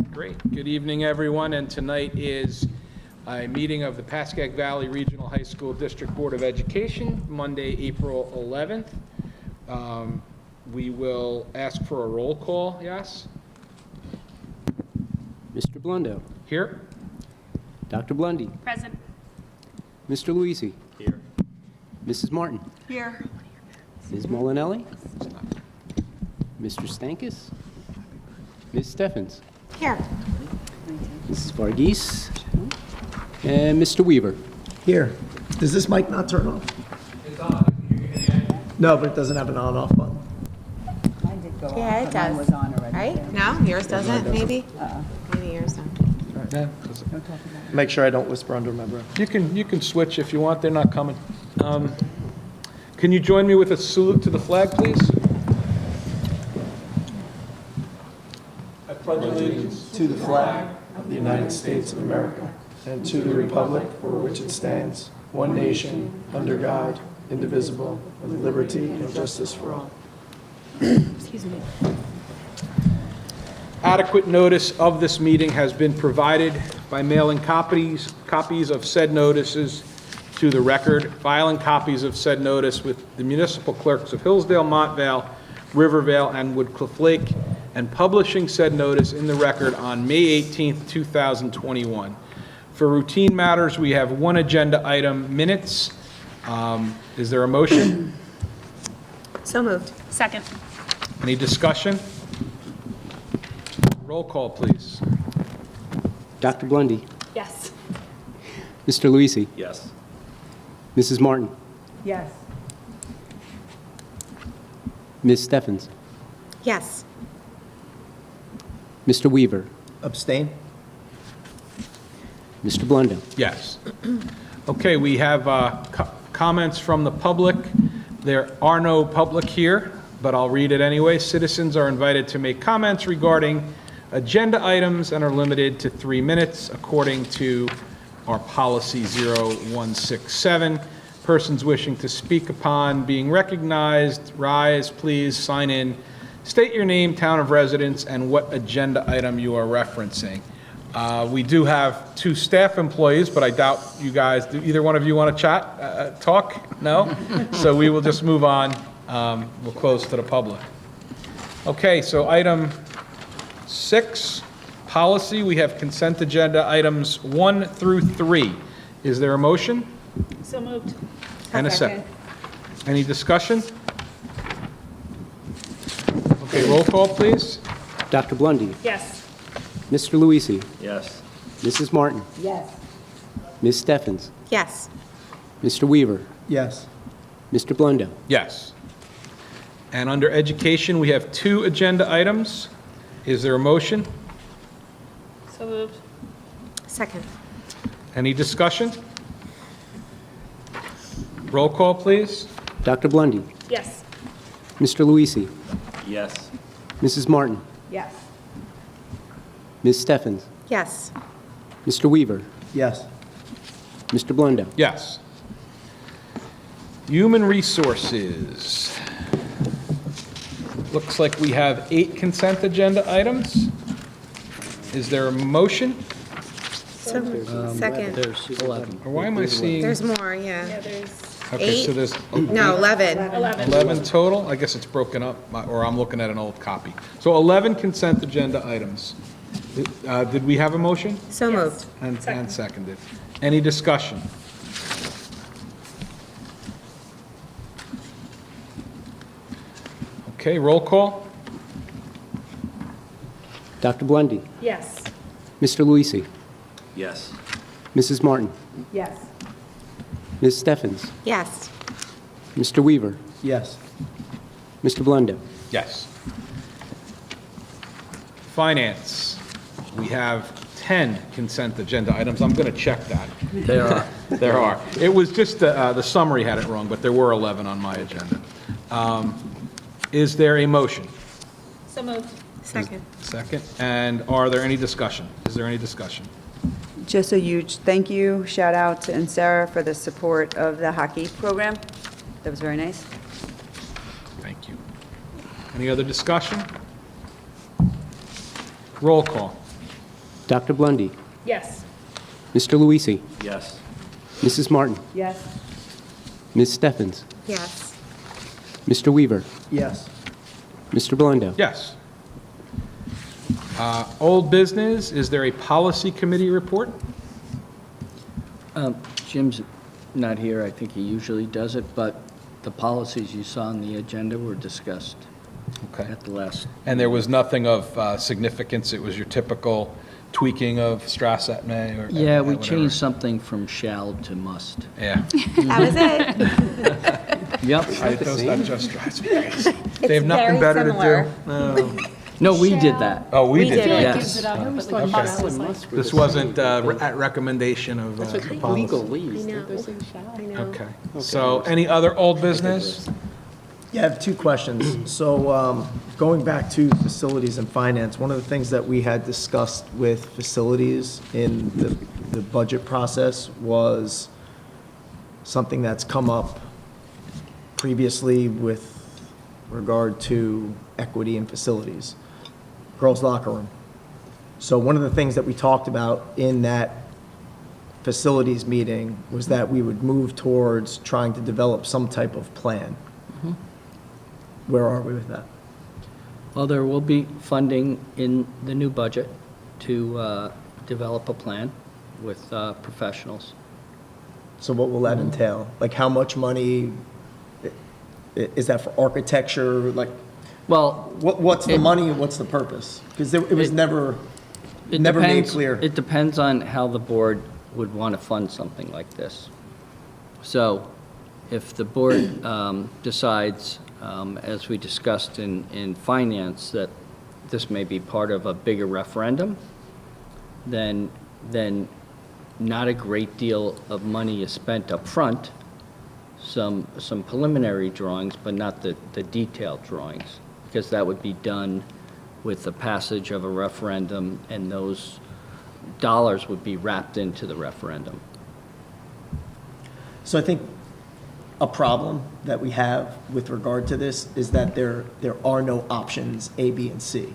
Great. Good evening, everyone. And tonight is a meeting of the Pascack Valley Regional High School District Board of Education, Monday, April 11th. We will ask for a roll call. Yes? Mr. Blundo. Here? Dr. Blundy. Present. Mr. Luisi. Here. Mrs. Martin. Here. Ms. Molinelli. Mr. Stankus. Ms. Steffens. Here. Mrs. Varghese. And Mr. Weaver. Here. Does this mic not turn off? It's on. No, but it doesn't have an on-off button. Mine did go off, Yeah, it but mine does. was on already. Right? No, yours doesn't, maybe? Maybe yours don't. Yeah. Make sure I don't whisper under my breath. You can switch if you want. They're not coming. Can you join me with a salute to the flag, please? I pledge allegiance To the flag of the United States of America and to the republic for which it stands, one nation, under God, indivisible, with liberty and justice for all. Excuse me. Adequate notice of this meeting has been provided by mailing copies of said notices to the record, filing copies of said notice with the municipal clerks of Hillsdale, Montvale, Rivervale, and Woodcliff Lake, and publishing said notice in the record on May 18th, 2021. For routine matters, we have one agenda item, minutes. Is there a motion? So moved. Second. Any discussion? Roll call, please. Dr. Blundy. Yes. Mr. Luisi. Yes. Mrs. Martin. Yes. Ms. Steffens. Yes. Mr. Weaver. Abstain? Mr. Blundo. Yes. Okay, we have comments from the public. There are no public here, but I'll read it anyway. Citizens are invited to make comments regarding agenda items and are limited to 3 minutes according to our policy 0167. Persons wishing to speak upon being recognized, rise, please, sign in, state your name, town of residence, and what agenda item you are referencing. We do have 2 staff employees, but I doubt you guys, do either one of you want to chat, talk? No? So we will just move on. We'll close to the public. Okay, so item 6, policy. We have consent agenda items 1 through 3. Is there a motion? So moved. And a second. Any discussion? Okay, roll call, please. Dr. Blundy. Yes. Mr. Luisi. Yes. Mrs. Martin. Yes. Ms. Steffens. Yes. Mr. Weaver. Yes. Mr. Blundo. Yes. And under education, we have 2 agenda items. Is there a motion? So moved. Second. Any discussion? Roll call, please. Dr. Blundy. Yes. Mr. Luisi. Yes. Mrs. Martin. Yes. Ms. Steffens. Yes. Mr. Weaver. Yes. Mr. Blundo. Yes. Human resources. Looks like we have 8 consent agenda items. Is there a motion? So second. There's 11. Or why am I seeing? There's more, yeah. Yeah, there's Okay, so 8? there's No, 11. 11. 11 total? I guess it's broken up, or I'm looking at an old copy. So 11 consent agenda items. Did we have a motion? So moved. And seconded. Any discussion? Okay, roll call? Dr. Blundy. Yes. Mr. Luisi. Yes. Mrs. Martin. Yes. Ms. Steffens. Yes. Mr. Weaver. Yes. Mr. Blundo. Yes. Finance, we have 10 consent agenda items. I'm going to check that. There are. There are. It was just, the summary had it wrong, but there were 11 on my agenda. Is there a motion? So moved. Second. Second. And are there any discussion? Is there any discussion? Just a huge thank you, shout out to Sarah for the support of the hockey program. That was very nice. Thank you. Any other discussion? Roll call. Dr. Blundy, Yes. Mr. Luisi, Yes. Mrs. Martin, Yes. Ms. Steffens, Yes. Mr. Weaver, Yes. Mr. Blendo. Yes. Old business, is there a policy committee report? Jim's not here, I think he usually does it, but the policies you saw on the agenda were discussed Okay. at the last. And there was nothing of significance, it was your typical tweaking of Strass at May or? Yeah, we whatever. changed something from shall to must. Yeah. That was it. Yep. That just drives me crazy. They have nothing very better to similar. do? No, we did that. Oh, we We did did that. it. Yes. Gives it up, but like Okay. must is like. This wasn't at recommendation of the policy? Legalese. I know. Okay. So any other old business? Yeah, I have two questions. So going back to facilities and finance, one of the things that we had discussed with facilities in the budget process was something that's come up previously with regard to equity in facilities, girls' locker room. So one of the things that we talked about in that facilities meeting was that we would move towards trying to develop some type of plan. Where are we with that? Well, there will be funding in the new budget to develop a plan with professionals. So what will that entail? Like, how much money, is that for architecture? Like, Well, what's the money and what's the purpose? Because it was never made depends- clear. It depends on how the board would want to fund something like this. So if the board decides, as we discussed in finance, that this may be part of a bigger referendum, then not a great deal of money is spent up front. Some preliminary drawings, but not the detailed drawings, because that would be done with the passage of a referendum, and those dollars would be wrapped into the referendum. So I think a problem that we have with regard to this is that there are no options A, B, and C.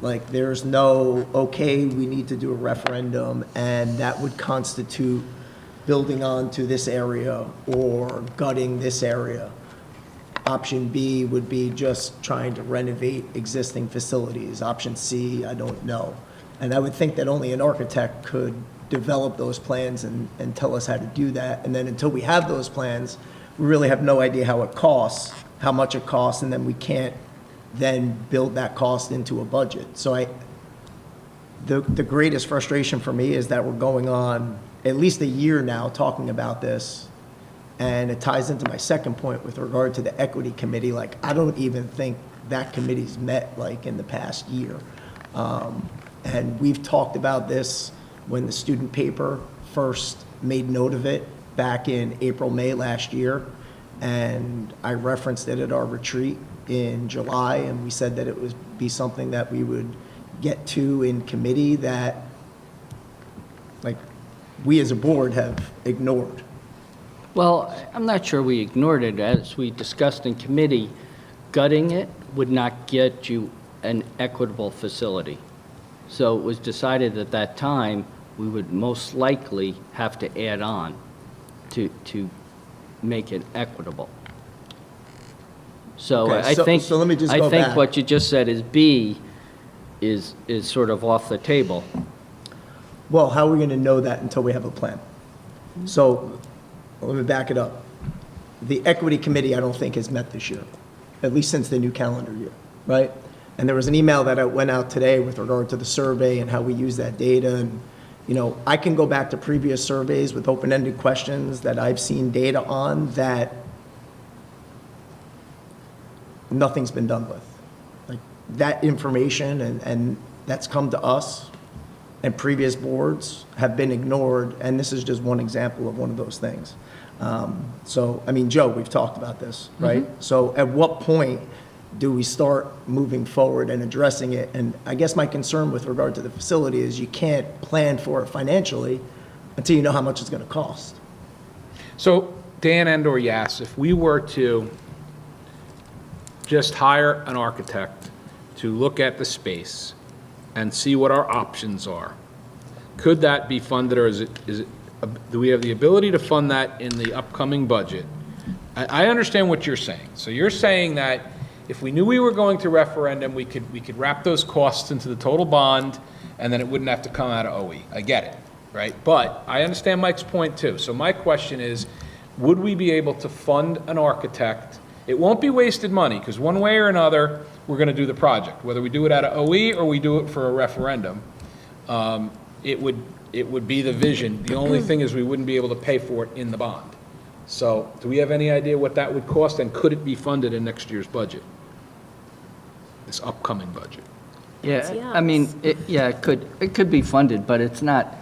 Like, there's no, okay, we need to do a referendum, and that would constitute building onto this area or gutting this area. Option B would be just trying to renovate existing facilities. Option C, I don't know. And I would think that only an architect could develop those plans and tell us how to do that. And then until we have those plans, we really have no idea how it costs, how much it costs, and then we can't then build that cost into a budget. So the greatest frustration for me is that we're going on at least a year now talking about this, and it ties into my second point with regard to the equity committee. Like, I don't even think that committee's met like in the past year. And we've talked about this when the student paper first made note of it back in April, May last year. And I referenced it at our retreat in July, and we said that it would be something that we would get to in committee that, like, we as a board have ignored. Well, I'm not sure we ignored it. As we discussed in committee, gutting it would not get you an equitable facility. So it was decided at that time, we would most likely have to add on to make it equitable. So Okay, I think. so let me just go I think back. what you just said is B is sort of off the table. Well, how are we going to know that until we have a plan? So let me back it up. The equity committee, I don't think, has met this year, at least since the new calendar year, right? And there was an email that went out today with regard to the survey and how we use that data. And, you know, I can go back to previous surveys with open-ended questions that I've seen data on that nothing's been done with. Like, that information and that's come to us and previous boards have been ignored, and this is just one example of one of those things. So, I mean, Joe, we've talked about this, right? So at what point do we start moving forward and addressing it? And I guess my concern with regard to the facility is you can't plan for it financially until you know how much it's going to cost. So Dan and/or Yas, if we were to just hire an architect to look at the space and see what our options are, could that be funded, or is it, do we have the ability to fund that in the upcoming budget? I understand what you're saying. So you're saying that if we knew we were going to referendum, we could wrap those costs into the total bond, and then it wouldn't have to come out of OE. I get it, right? But I understand Mike's point too. So my question is, would we be able to fund an architect? It won't be wasted money, because one way or another, we're going to do the project. Whether we do it out of OE or we do it for a referendum, it would be the vision. The only thing is we wouldn't be able to pay for it in the bond. So do we have any idea what that would cost, and could it be funded in next year's budget? This upcoming budget? Yeah, I mean, it could be funded, but it's not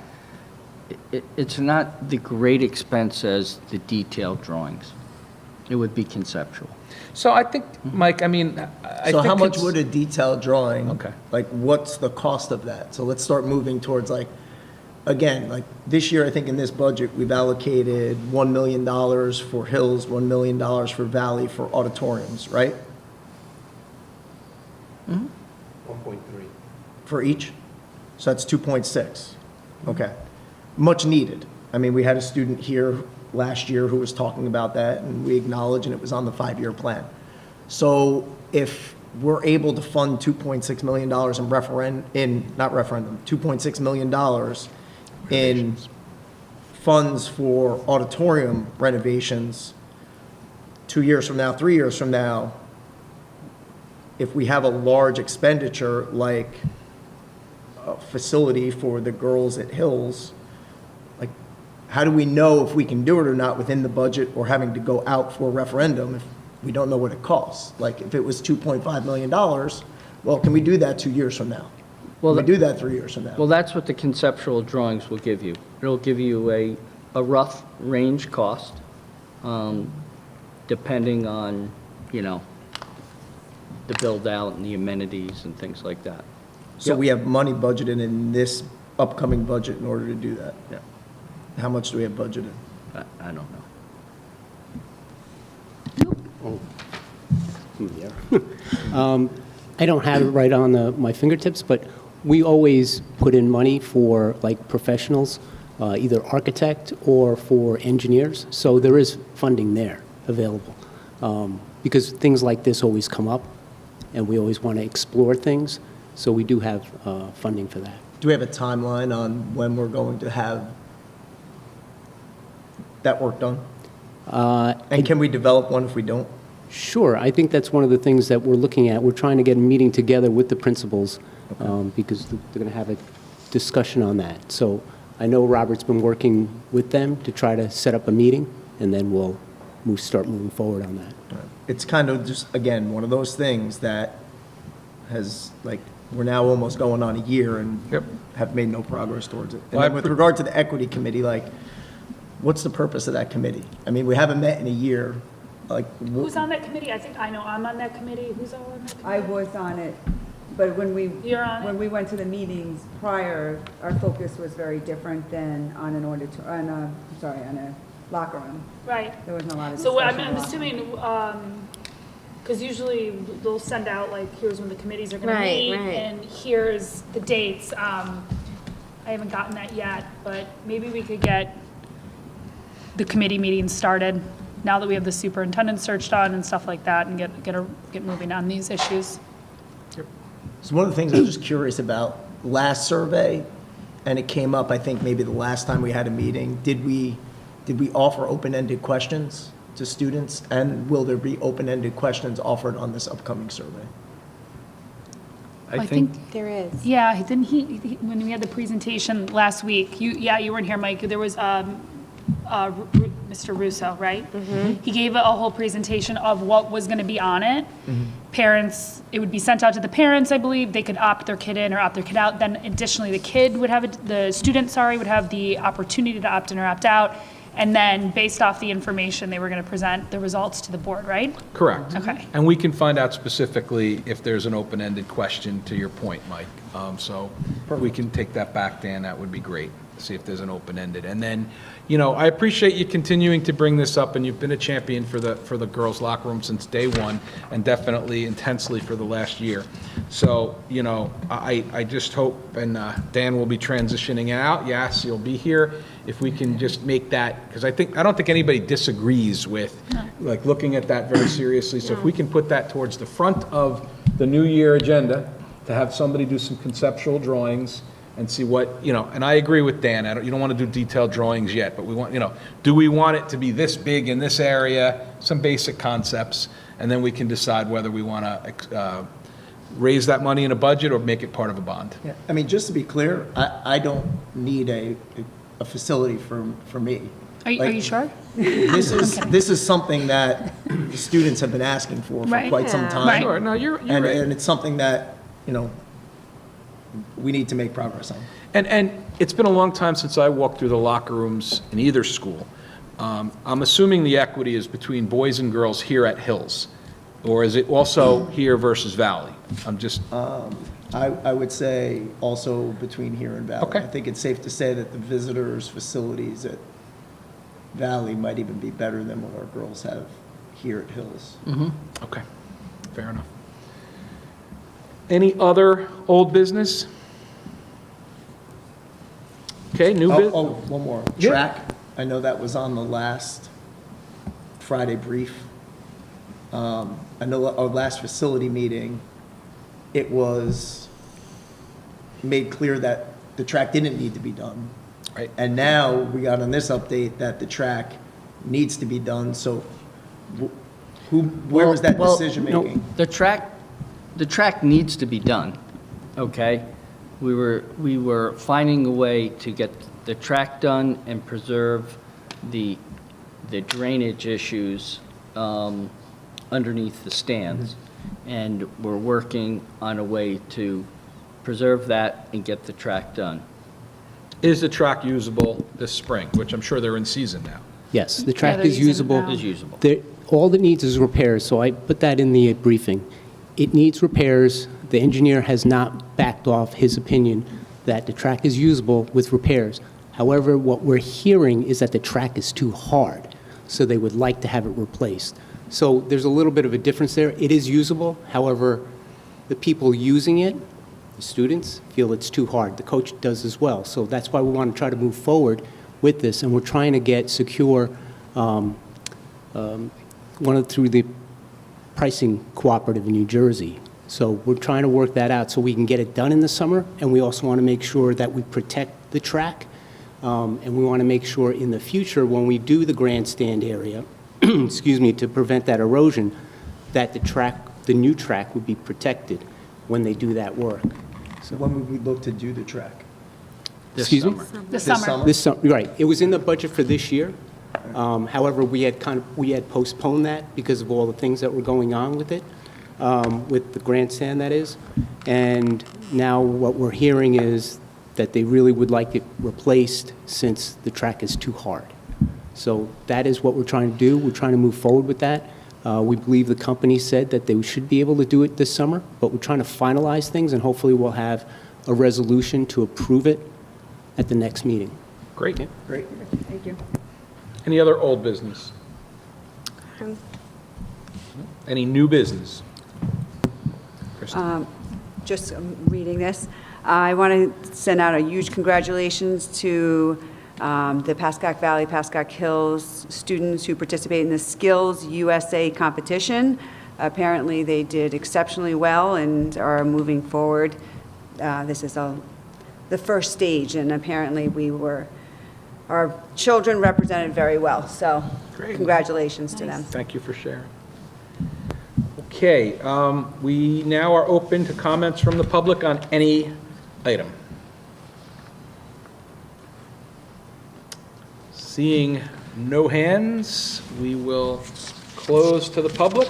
the great expense as the detailed drawings. It would be conceptual. So I think, Mike, I mean, I So think how much it's- would a detailed drawing? Okay. Like, what's the cost of that? So let's start moving towards like, again, like this year, I think in this budget, we've allocated $1 million for Hills, $1 million for Valley for auditoriums, right? 1.3. For each? So that's 2.6. Okay. Much needed. I mean, we had a student here last year who was talking about that, and we acknowledge, and it was on the 5-year plan. So if we're able to fund $2.6 million $2.6 million in funds for auditorium renovations 2 years from now, 3 years from now, if we have a large expenditure like a facility for the girls at Hills, like, how do we know if we can do it or not within the budget, or having to go out for a referendum if we don't know what it costs? Like, if it was $2.5 million, well, can we do that 2 years from now? Well, Can we do that 3 years from now? Well, that's what the conceptual drawings will give you. It'll give you a rough range cost, depending on, the build-out and the amenities and things like that. So we have money budgeted in this upcoming budget in order to do that? Yeah. How much do we have budgeted? I don't know. I don't have it right on my fingertips, but we always put in money for like professionals, either architect or for engineers. So there is funding there available. Because things like this always come up, and we always want to explore things. So we do have funding for that. Do we have a timeline on when we're going to have that work done? And can we develop one if we don't? Sure, I think that's one of the things that we're looking at. We're trying to get a meeting together with the principals because they're going to have a discussion on that. So I know Robert's been working with them to try to set up a meeting, and then we'll start moving forward on that. It's kind of just, again, one of those things that has, like, we're now almost going on a year and Yep. have made no progress towards it. And Well, then with regard to the equity committee, like, what's the purpose of that committee? I mean, we haven't met in a year, like. Who's on that committee? I think I know I'm on that committee. Who's on that committee? I was on it, but when You're on it? when we went to the meetings prior, our focus was very different than on an on a locker room. Right. There wasn't a lot of So discussion. I'm on locker assuming, because usually they'll send out, like, here's when the committees are going to Right, meet, right. and here's the dates. I haven't gotten that yet, but maybe we could get the committee meetings started now that we have the superintendent search done and stuff like that, and get moving on these issues. So one of the things I was just curious about, last survey, and it came up, I think, maybe the last time we had a meeting, did we offer open-ended questions to students? And will there be open-ended questions offered on this upcoming survey? I think There is. Yeah, didn't he, when we had the presentation last week, you weren't here, Mike, there was Mr. Russo, right? He gave a whole presentation of what was going to be on it. Parents, it would be sent out to the parents, I believe, they could opt their kid in or opt their kid out. Then additionally, the student would have the opportunity to opt in or opt out. And then, based off the information, they were going to present the results to the board, right? Correct. Okay. And we can find out specifically if there's an open-ended question, to your point, Mike. So we can take that back, Dan, that would be great. see if there's an open-ended. And then, you know, I appreciate you continuing to bring this up, and you've been a champion for the girls' locker room since day one, and definitely intensely for the last year. So, you know, I just hope, and Dan will be transitioning out. Yes, you'll be here. If we can just make that, because I don't think anybody disagrees with, like, looking at that very seriously. So if we can put that towards the front of the new year agenda, to have somebody do some conceptual drawings and see what, you know, and I agree with Dan, you don't want to do detailed drawings yet, but we want, you know, do we want it to be this big in this area, some basic concepts, and then we can decide whether we want to raise that money in a budget or make it part of a bond. Yeah, I mean, just to be clear, I don't need a facility for me. Are you sure? This is something that the students have been asking for Right. quite some Yeah. time. Right. Sure, no, you're And, right. and it's something that, you know, we need to make progress on. And it's been a long time since I walked through the locker rooms in either school. I'm assuming the equity is between boys and girls here at Hills, or is it also here versus Valley? I'm just, I would say also between here and Valley. Okay. I think it's safe to say that the visitors' facilities at Valley might even be better than what our girls have here at Hills. okay, fair enough. Any other old business? Okay, new business? Oh, one more. Yeah. Track, I know that was on the last Friday brief. I know our last facility meeting, it was made clear that the track didn't need to be done. Right. And now we got on this update that the track needs to be done, so where was that Well, decision no, making? The track needs to be done, okay? We were finding a way to get the track done and preserve the drainage issues underneath the stands. And we're working on a way to preserve that and get the track done. Is the track usable this spring, which I'm sure they're in season now? Yes, the track they're is using it usable. now. Is usable. All it needs is repairs, so I put that in the briefing. It needs repairs. The engineer has not backed off his opinion that the track is usable with repairs. However, what we're hearing is that the track is too hard, so they would like to have it replaced. So there's a little bit of a difference there. It is usable, however, the people using it, the students, feel it's too hard. The coach does as well. So that's why we want to try to move forward with this, and we're trying to get secure through the pricing cooperative in New Jersey. So we're trying to work that out so we can get it done in the summer, and we also want to make sure that we protect the track, and we want to make sure in the future, when we do the grandstand area, excuse me, to prevent that erosion, that the new track would be protected when they do that work. So when would we look to do the track? This Excuse me? summer. This This summer. summer? This summer, right. It was in the budget for this year. However, we had postponed that because of all the things that were going on with it, with the grandstand, that is. And now what we're hearing is that they really would like it replaced since the track is too hard. So that is what we're trying to do. We're trying to move forward with that. We believe the company said that they should be able to do it this summer, but we're trying to finalize things, and hopefully we'll have a resolution to approve it at the next meeting. Great. Great. Thank you. Any other old business? Any new business? Kristen? Just reading this, I want to send out a huge congratulations to the Pascack Valley, Pascack Hills students who participate in the Skills USA competition. Apparently, they did exceptionally well and are moving forward. This is the first stage, and apparently our children represented very well, so Great. congratulations to them. Thank you for sharing. Okay, we now are open to comments from the public on any item. Seeing no hands, we will close to the public.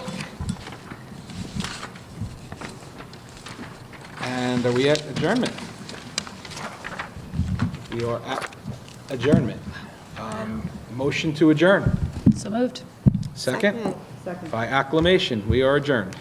And are we at adjournment? We are at adjournment. Motion to adjourn. So moved. Second? Second. By acclamation, we are adjourned.